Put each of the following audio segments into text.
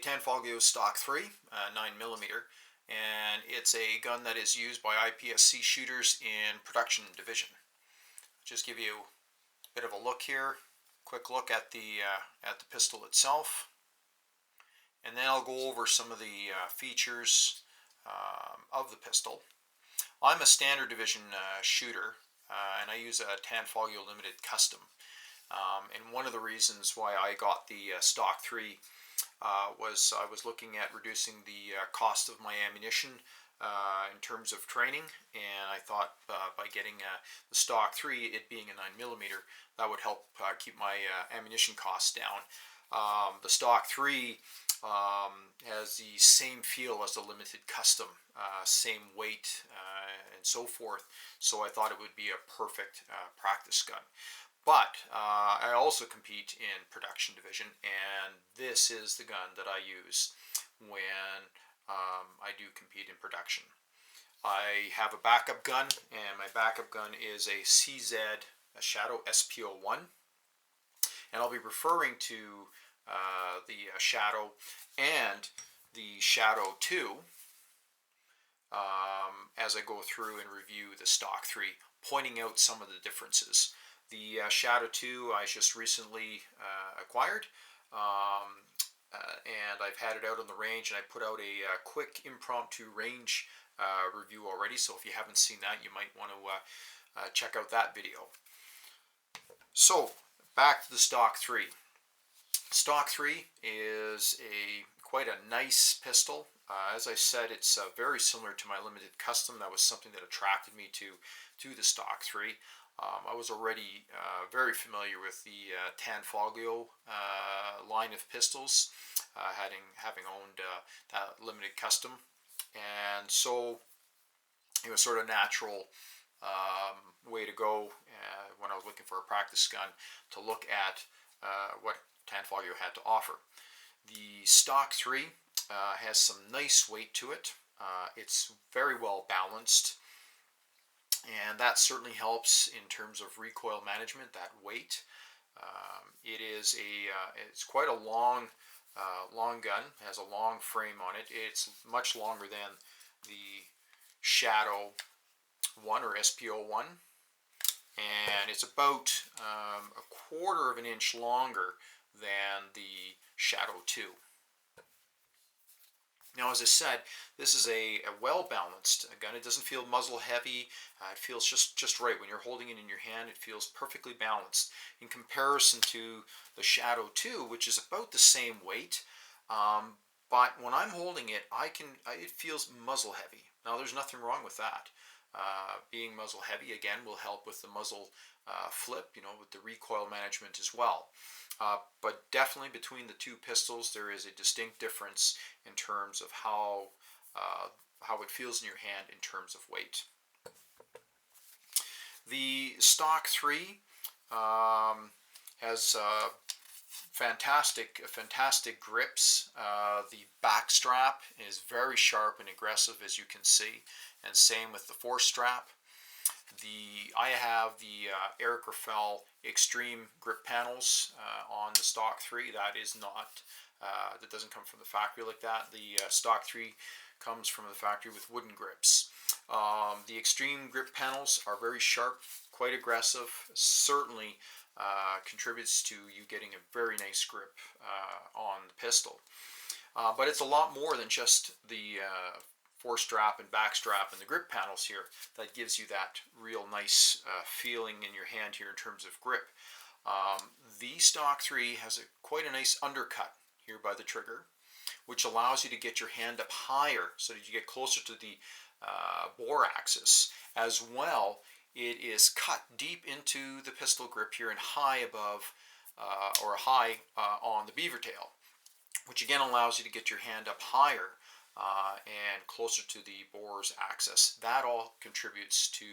Tanfoglio Stock 3, 9mm, and it's a gun that is used by IPSC shooters in production division. Just give you a bit of a look here, quick look at the pistol itself, and then I'll go over some of the features of the pistol. I'm a standard division shooter, and I use a Tanfoglio Limited Custom. And one of the reasons why I got the Stock 3 was I was looking at reducing the cost of my ammunition in terms of training, and I thought by getting the Stock 3, it being a 9mm, that would help keep my ammunition costs down. The Stock 3 has the same feel as the Limited Custom, same weight and so forth, so I thought it would be a perfect practice gun. But I also compete in production division, and this is the gun that I use when I do compete in production. I have a backup gun, and my backup gun is a Shadow SPO1, and I'll be referring to the Shadow and the Shadow 2 as I go through and review the Stock 3, pointing out some of the differences. The Shadow 2 I just recently acquired, and I've had it out on the range, and I put out a quick impromptu range review already, so if you haven't seen that, you might want to check out that video. So, back to the Stock 3. Stock 3 is quite a nice pistol. As I said, it's very similar to my Limited Custom. That was something that attracted me to the Stock 3. I was already very familiar with the Tanfoglio line of pistols, having owned that Limited Custom, and so it was sort of a natural way to go when I was looking for a practice gun to look at what Tanfoglio had to offer. The Stock 3 has some nice weight to it. It's very well balanced, and that certainly helps in terms of recoil management, that weight. It's quite a long gun. It has a long frame on it. It's much longer than the Shadow 1 or SPO1, and it's about a quarter of an inch longer than the Shadow 2. Now, as I said, this is a well-balanced gun. It doesn't feel muzzle heavy. It feels just right. When you're holding it in your hand, it feels perfectly balanced in comparison to the Shadow 2, which is about the same weight. But when I'm holding it, it feels muzzle heavy. Now, there's nothing wrong with that. Being muzzle heavy, again, will help with the muzzle flip, with the recoil management as well. But definitely between the two pistols, there is a distinct difference in terms of how it feels in your hand in terms of weight. The Stock 3 has fantastic grips. The back strap is very sharp and aggressive, as you can see, and same with the fore strap. I have the Eric Raffel Extreme grip panels on the Stock 3. That doesn't come from the factory like that. The Stock 3 comes from the factory with wooden grips. The Extreme grip panels are very sharp, quite aggressive, certainly contributes to you getting a very nice grip on the pistol. But it's a lot more than just the fore strap and back strap and the grip panels here that gives you that real nice feeling in your hand here in terms of grip. The Stock 3 has quite a nice undercut here by the trigger, which allows you to get your hand up higher so that you get closer to the bore axis. As well, it is cut deep into the pistol grip here and high above or high on the beaver tail, which again allows you to get your hand up higher and closer to the bore's axis. That all contributes to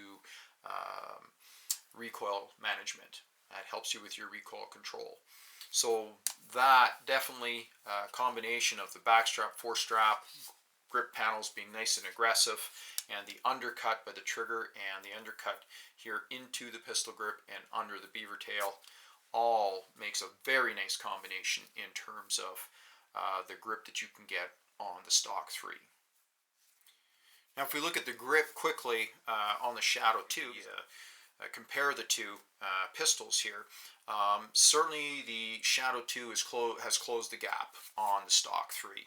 recoil management. That helps you with your recoil control. So that definitely combination of the back strap, fore strap, grip panels being nice and aggressive, and the undercut by the trigger and the undercut here into the pistol grip and under the beaver tail all makes a very nice combination in terms of the grip that you can get on the stock 3. Now if we look at the grip quickly on the Shadow 2, compare the two pistols here, certainly the Shadow 2 has closed the gap on the stock 3.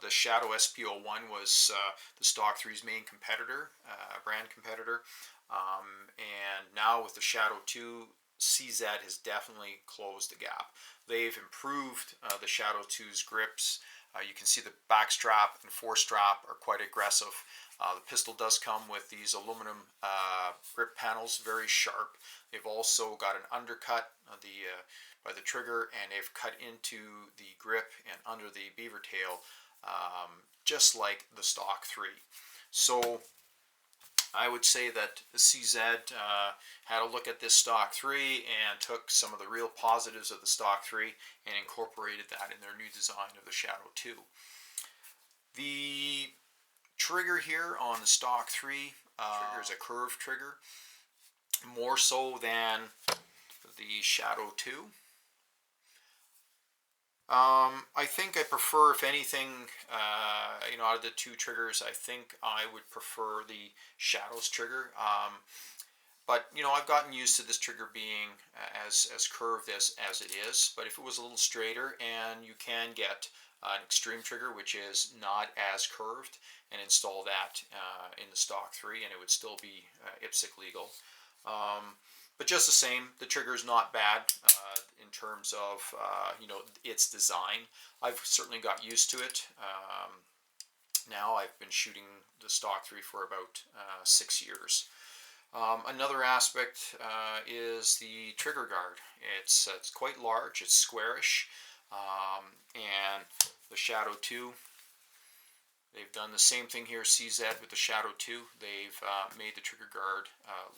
The Shadow SP01 was the stock 3's main competitor, brand competitor, and now with the Shadow 2, CZ has definitely closed the gap. They've improved the Shadow 2's grips. You can see the back strap and forestrap are quite aggressive. The pistol does come with these aluminum grip panels, very sharp. They've also got an undercut by the trigger, and they've cut into the grip and under the beaver tail, just like the stock 3. So I would say that the CZ had a look at this stock 3 and took some of the real positives of the stock 3 and incorporated that in their new design of the Shadow 2. The trigger here on the stock 3 trigger is a curved trigger, more so than the Shadow 2. I think I prefer, if anything, out of the two triggers, I think I would prefer the Shadow's trigger. But I've gotten used to this trigger being as curved as it is. But if it was a little straighter, and you can get an extreme trigger which is not as curved, and install that in the stock 3, and it would still be IPSC legal. But just the same, the trigger is not bad in terms of its design. I've certainly got used to it. Now I've been shooting the stock 3 for about 6 years. Another aspect is the trigger guard. It's quite large. It's squarish, and the Shadow 2. They've done the same thing here, CZ, with the Shadow 2. They've made the trigger guard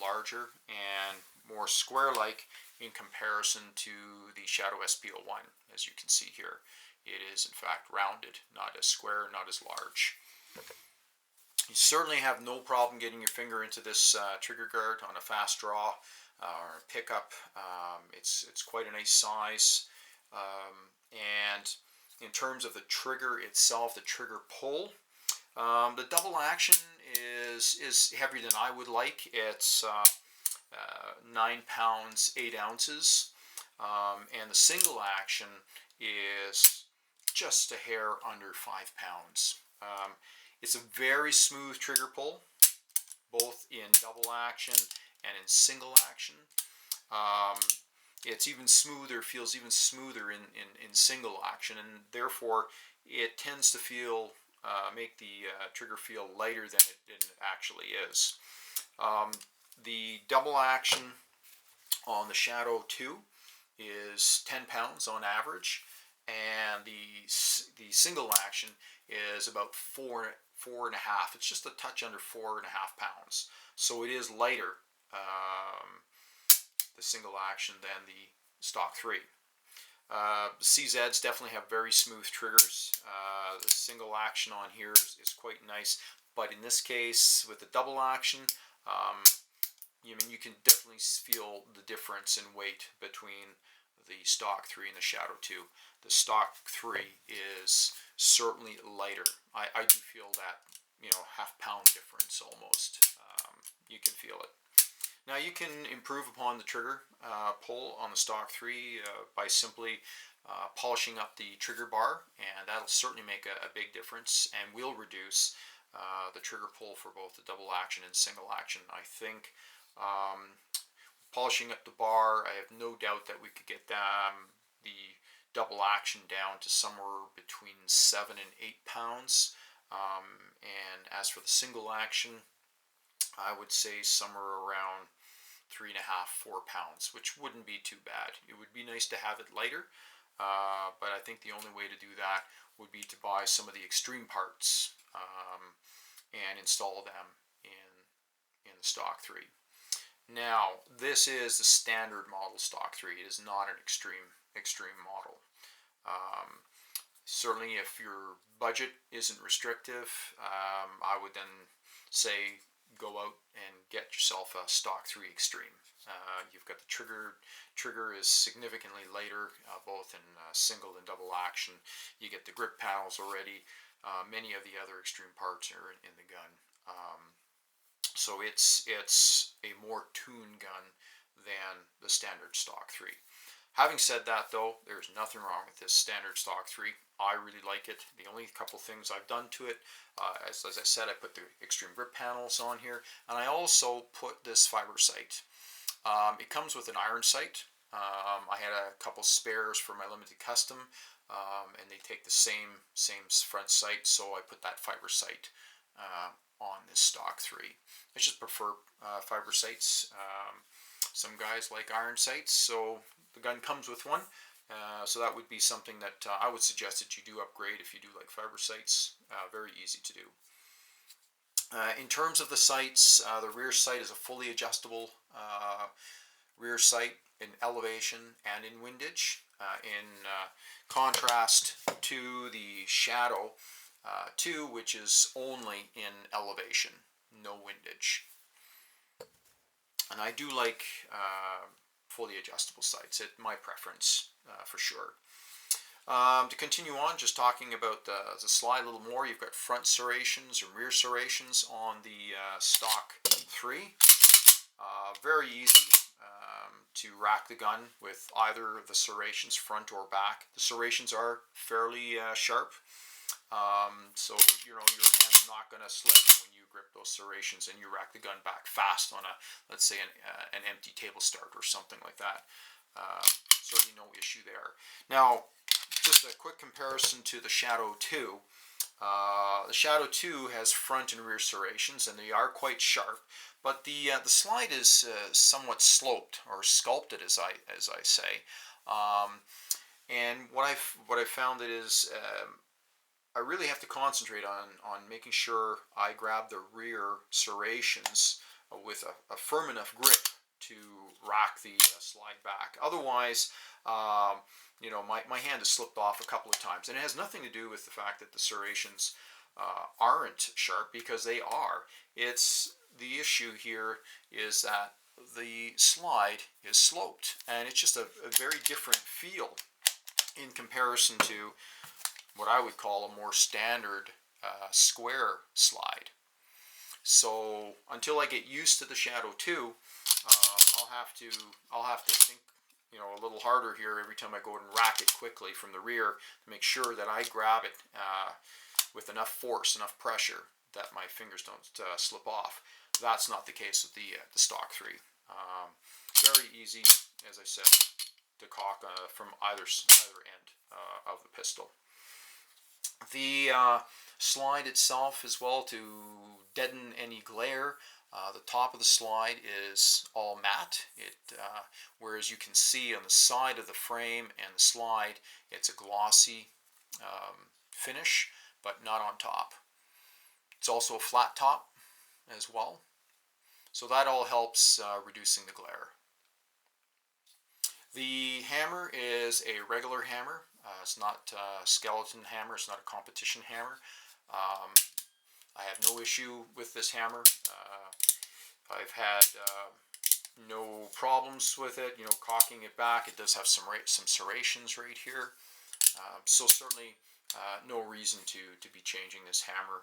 larger and more square-like in comparison to the Shadow SP01. As you can see here, it is in fact rounded, not as square, not as large. You certainly have no problem getting your finger into this trigger guard on a fast draw or a pickup. It's quite a nice size. And in terms of the trigger itself, the trigger pull, the double action is heavier than I would like. It's 9 pounds 8 ounces, and the single action is just a hair under 5 pounds. It's a very smooth trigger pull, both in double action and in single action. It's even smoother, feels even smoother in single action, and therefore it tends to make the trigger feel lighter than it actually is. The double action on the Shadow 2 is 10 pounds on average, and the single action is about 4.5. It's just a touch under 4.5 pounds. So it is lighter, the single action, than the stock 3. The CZs definitely have very smooth triggers. The single action on here is quite nice, but in this case, with the double action, you can definitely feel the difference in weight between the stock 3 and the Shadow 2. The stock 3 is certainly lighter. I do feel that, half-pound difference almost. You can feel it. Now you can improve upon the trigger pull on the stock 3 by simply polishing up the trigger bar, and that'll certainly make a big difference and will reduce the trigger pull for both the double action and single action. I think polishing up the bar, I have no doubt that we could get the double action down to somewhere between 7 and 8 pounds. And as for the single action, I would say somewhere around 3.5, 4 pounds, which wouldn't be too bad. It would be nice to have it lighter, but I think the only way to do that would be to buy some of the extreme parts and install them in the stock 3. Now, this is the standard model stock 3. It is not an extreme model. Certainly, if your budget isn't restrictive, I would then say go out and get yourself a stock 3 Extreme. You've got the trigger is significantly lighter, both in single and double action. You get the grip panels already. Many of the other Extreme parts are in the gun. So it's a more tuned gun than the standard stock 3. Having said that, though, there's nothing wrong with this standard stock 3. I really like it. The only couple things I've done to it, as I said, I put the Extreme grip panels on here, and I also put this fiber sight. It comes with an iron sight. I had a couple spares for my limited custom, and they take the same front sight, so I put that fiber sight on this stock 3. I just prefer fiber sights. Some guys like iron sights, so the gun comes with one. So that would be something that I would suggest that you do upgrade if you do like fiber sights. Very easy to do. In terms of the sights, the rear sight is a fully adjustable rear sight in elevation and in windage. In contrast to the Shadow 2, which is only in elevation, no windage. And I do like fully adjustable sights. It's my preference for sure. To continue on, just talking about the slide a little more, you've got front serrations and rear serrations on the stock 3. Very easy to rack the gun with either of the serrations, front or back. The serrations are fairly sharp, so your hand's not going to slip when you grip those serrations and you rack the gun back fast on let's say an empty table start or something like that. Certainly no issue there. Now, just a quick comparison to the Shadow 2. The Shadow 2 has front and rear serrations, and they are quite sharp, but the slide is somewhat sloped or sculpted, as I say. And what I've found it is I really have to concentrate on making sure I grab the rear serrations with a firm enough grip to rack the slide back. Otherwise, my hand has slipped off a couple of times, and it has nothing to do with the fact that the serrations aren't sharp, because they are. It's the issue here is that the slide is sloped, and it's just a very different feel in comparison to what I would call a more standard square slide. So until I get used to the Shadow 2, I'll have to think a little harder here every time I go and rack it quickly from the rear to make sure that I grab it with enough force, enough pressure that my fingers don't slip off. That's not the case with the stock 3. Very easy, as I said, to cock from either end of the pistol. The slide itself as well, to deaden any glare, the top of the slide is all matte, whereas you can see on the side of the frame and the slide it's a glossy finish, but not on top. It's also a flat top as well, so that all helps reducing the glare. The hammer is a regular hammer. It's not a skeleton hammer. It's not a competition hammer. I have no issue with this hammer. I've had no problems with it. Cocking it back. It does have some serrations right here. So certainly no reason to be changing this hammer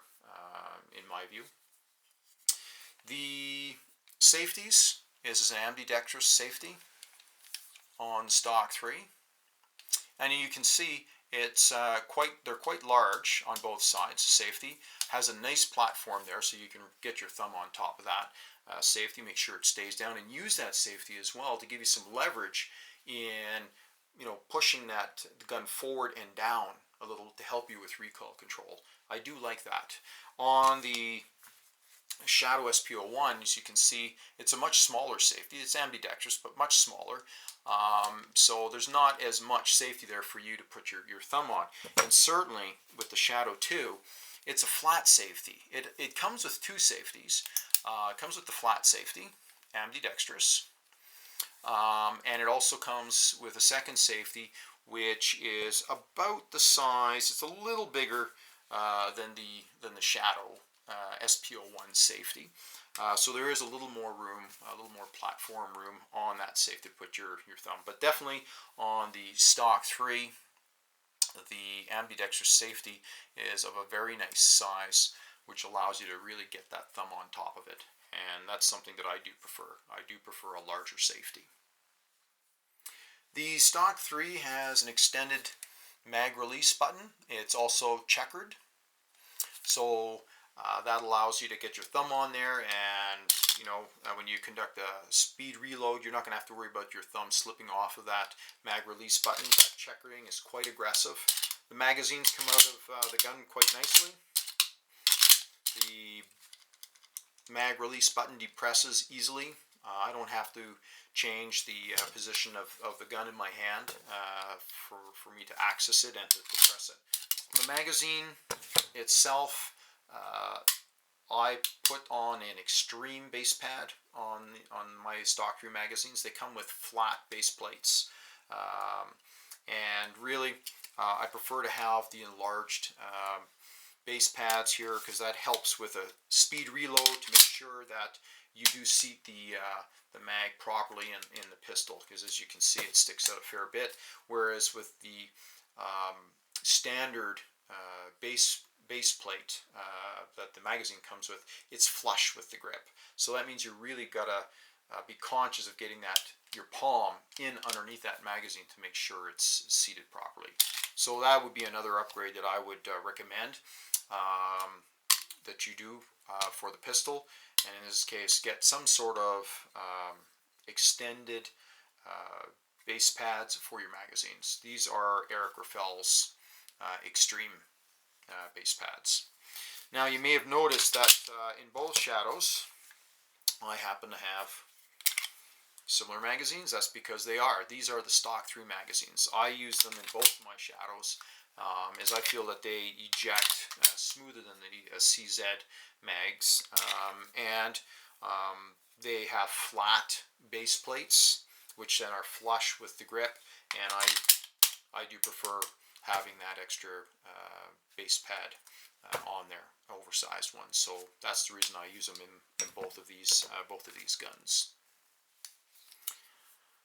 in my view. The safeties is an ambidextrous safety on stock 3, and you can see they're quite large on both sides. Safety has a nice platform there, so you can get your thumb on top of that safety, make sure it stays down, and use that safety as well to give you some leverage in pushing the gun forward and down a little to help you with recoil control. I do like that. On the Shadow SP01, as you can see, it's a much smaller safety. It's ambidextrous, but much smaller. So there's not as much safety there for you to put your thumb on. And certainly with the Shadow 2, it's a flat safety. It comes with two safeties. It comes with the flat safety, ambidextrous, and it also comes with a second safety, which is about the size. It's a little bigger than the Shadow SPO1 safety. So there is a little more room, a little more platform room on that safe to put your thumb. But definitely on the stock 3, the ambidextrous safety is of a very nice size, which allows you to really get that thumb on top of it. And that's something that I do prefer. I do prefer a larger safety. The stock 3 has an extended mag release button. It's also checkered. So that allows you to get your thumb on there, and when you conduct a speed reload, you're not going to have to worry about your thumb slipping off of that mag release button. That checkering is quite aggressive. The magazines come out of the gun quite nicely. The mag release button depresses easily. I don't have to change the position of the gun in my hand for me to access it and to press it. The magazine itself, I put on an extreme base pad on my stock 3 magazines. They come with flat base plates, and really I prefer to have the enlarged base pads here, because that helps with a speed reload to make sure that you do seat the mag properly in the pistol, because as you can see, it sticks out a fair bit, whereas with the standard base plate that the magazine comes with, it's flush with the grip. So that means you really gotta be conscious of getting your palm in underneath that magazine to make sure it's seated properly. So that would be another upgrade that I would recommend that you do for the pistol, and in this case get some sort of extended base pads for your magazines. These are Eric Raffel's extreme base pads. Now you may have noticed that in both shadows I happen to have similar magazines. That's because these are the stock 3 magazines. I use them in both my shadows, as I feel that they eject smoother than the CZ mags, and they have flat base plates, which then are flush with the grip, and I do prefer having that extra base pad on there, oversized ones. So that's the reason I use them in both of these guns.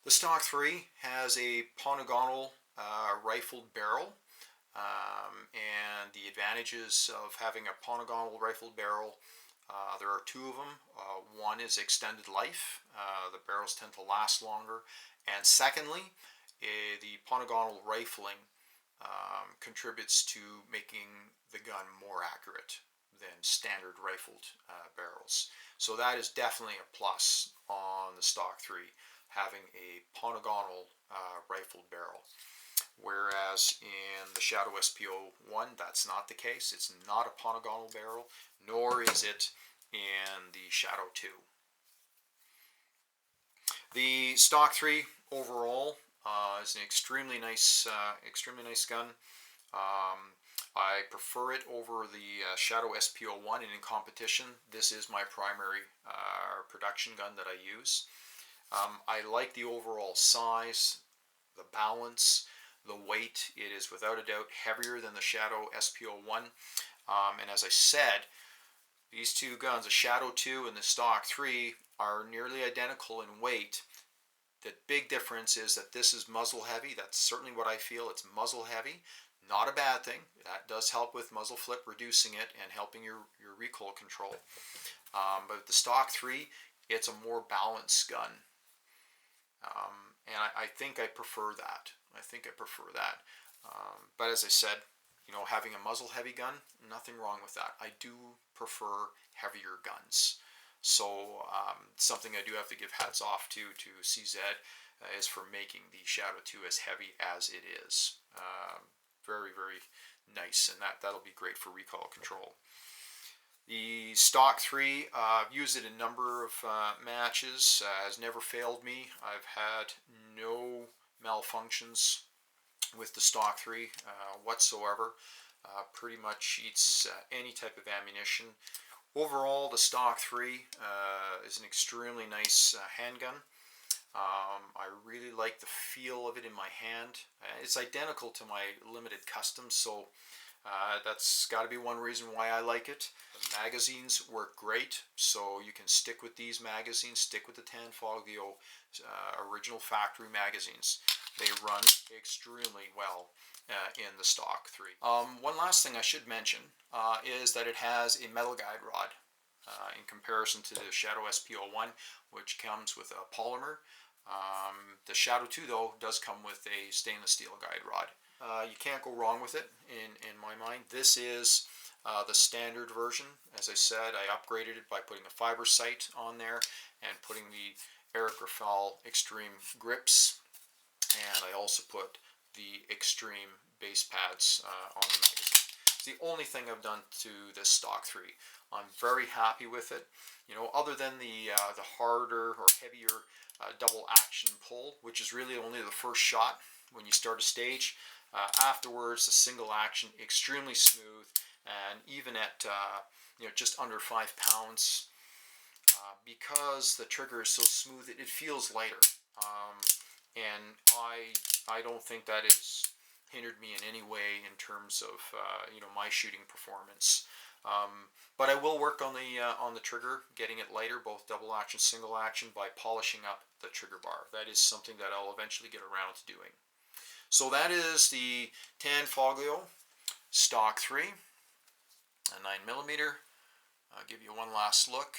The stock 3 has a polygonal rifled barrel, and the advantages of having a polygonal rifled barrel, there are 2 of them. One is extended life. The barrels tend to last longer, and secondly, the polygonal rifling contributes to making the gun more accurate than standard rifled barrels. So that is definitely a plus on the stock 3, having a polygonal rifled barrel. Whereas in the Shadow SPO1, that's not the case. It's not a polygonal barrel, nor is it in the Shadow 2. The stock 3 overall is an extremely nice gun. I prefer it over the Shadow SPO1, and in competition, this is my primary production gun that I use. I like the overall size, the balance, the weight. It is without a doubt heavier than the Shadow SPO1, and as I said, these 2 guns, the Shadow 2 and the stock 3, are nearly identical in weight. The big difference is that this is muzzle heavy. That's certainly what I feel. It's muzzle heavy. Not a bad thing. That does help with muzzle flip, reducing it and helping your recoil control. But with the stock 3, it's a more balanced gun. And I think I prefer that. But as I said, having a muzzle heavy gun, nothing wrong with that. I do prefer heavier guns. So something I do have to give hats off to CZ is for making the Shadow 2 as heavy as it is. Very, very nice, and that'll be great for recoil control. The stock 3, I've used it in a number of matches, has never failed me. I've had no malfunctions with the stock 3 whatsoever. Pretty much eats any type of ammunition. Overall, the stock 3 is an extremely nice handgun. I really like the feel of it in my hand. It's identical to my limited custom, so That's got to be one reason why I like it. The magazines work great, so you can stick with these magazines, stick with the Tanfoglio original factory magazines. They run extremely well in the stock 3. One last thing I should mention is that it has a metal guide rod in comparison to the Shadow SP01, which comes with a polymer. The Shadow 2, though, does come with a stainless steel guide rod. You can't go wrong with it in my mind. This is the standard version. As I said, I upgraded it by putting a fiber sight on there and putting the Ergonomics Extreme grips, and I also put the Extreme base pads on the magazine. It's the only thing I've done to this stock 3. I'm very happy with it. You know, other than the harder or heavier double action pull, which is really only the first shot when you start a stage. Afterwards, the single action, extremely smooth, and even at just under 5 pounds, because the trigger is so smooth, it feels lighter. And I don't think that has hindered me in any way in terms of my shooting performance. But I will work on the trigger, getting it lighter, both double action, single action, by polishing up the trigger bar. That is something that I'll eventually get around to doing. So that is the Tanfoglio stock 3, a 9mm. I'll give you one last look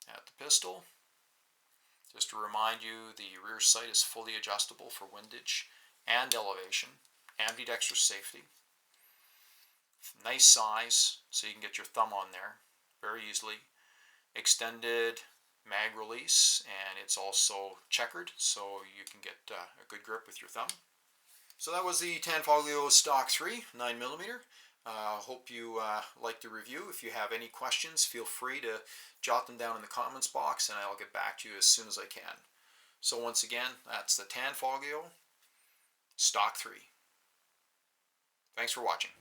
at the pistol. Just to remind you, the rear sight is fully adjustable for windage and elevation, ambidextrous safety. Nice size, so you can get your thumb on there very easily. Extended mag release, and it's also checkered, so you can get a good grip with your thumb. So that was the Tanfoglio stock 3, 9mm. Hope you liked the review. If you have any questions, feel free to jot them down in the comments box, and I'll get back to you as soon as I can. So once again, that's the Tanfoglio stock 3. Thanks for watching.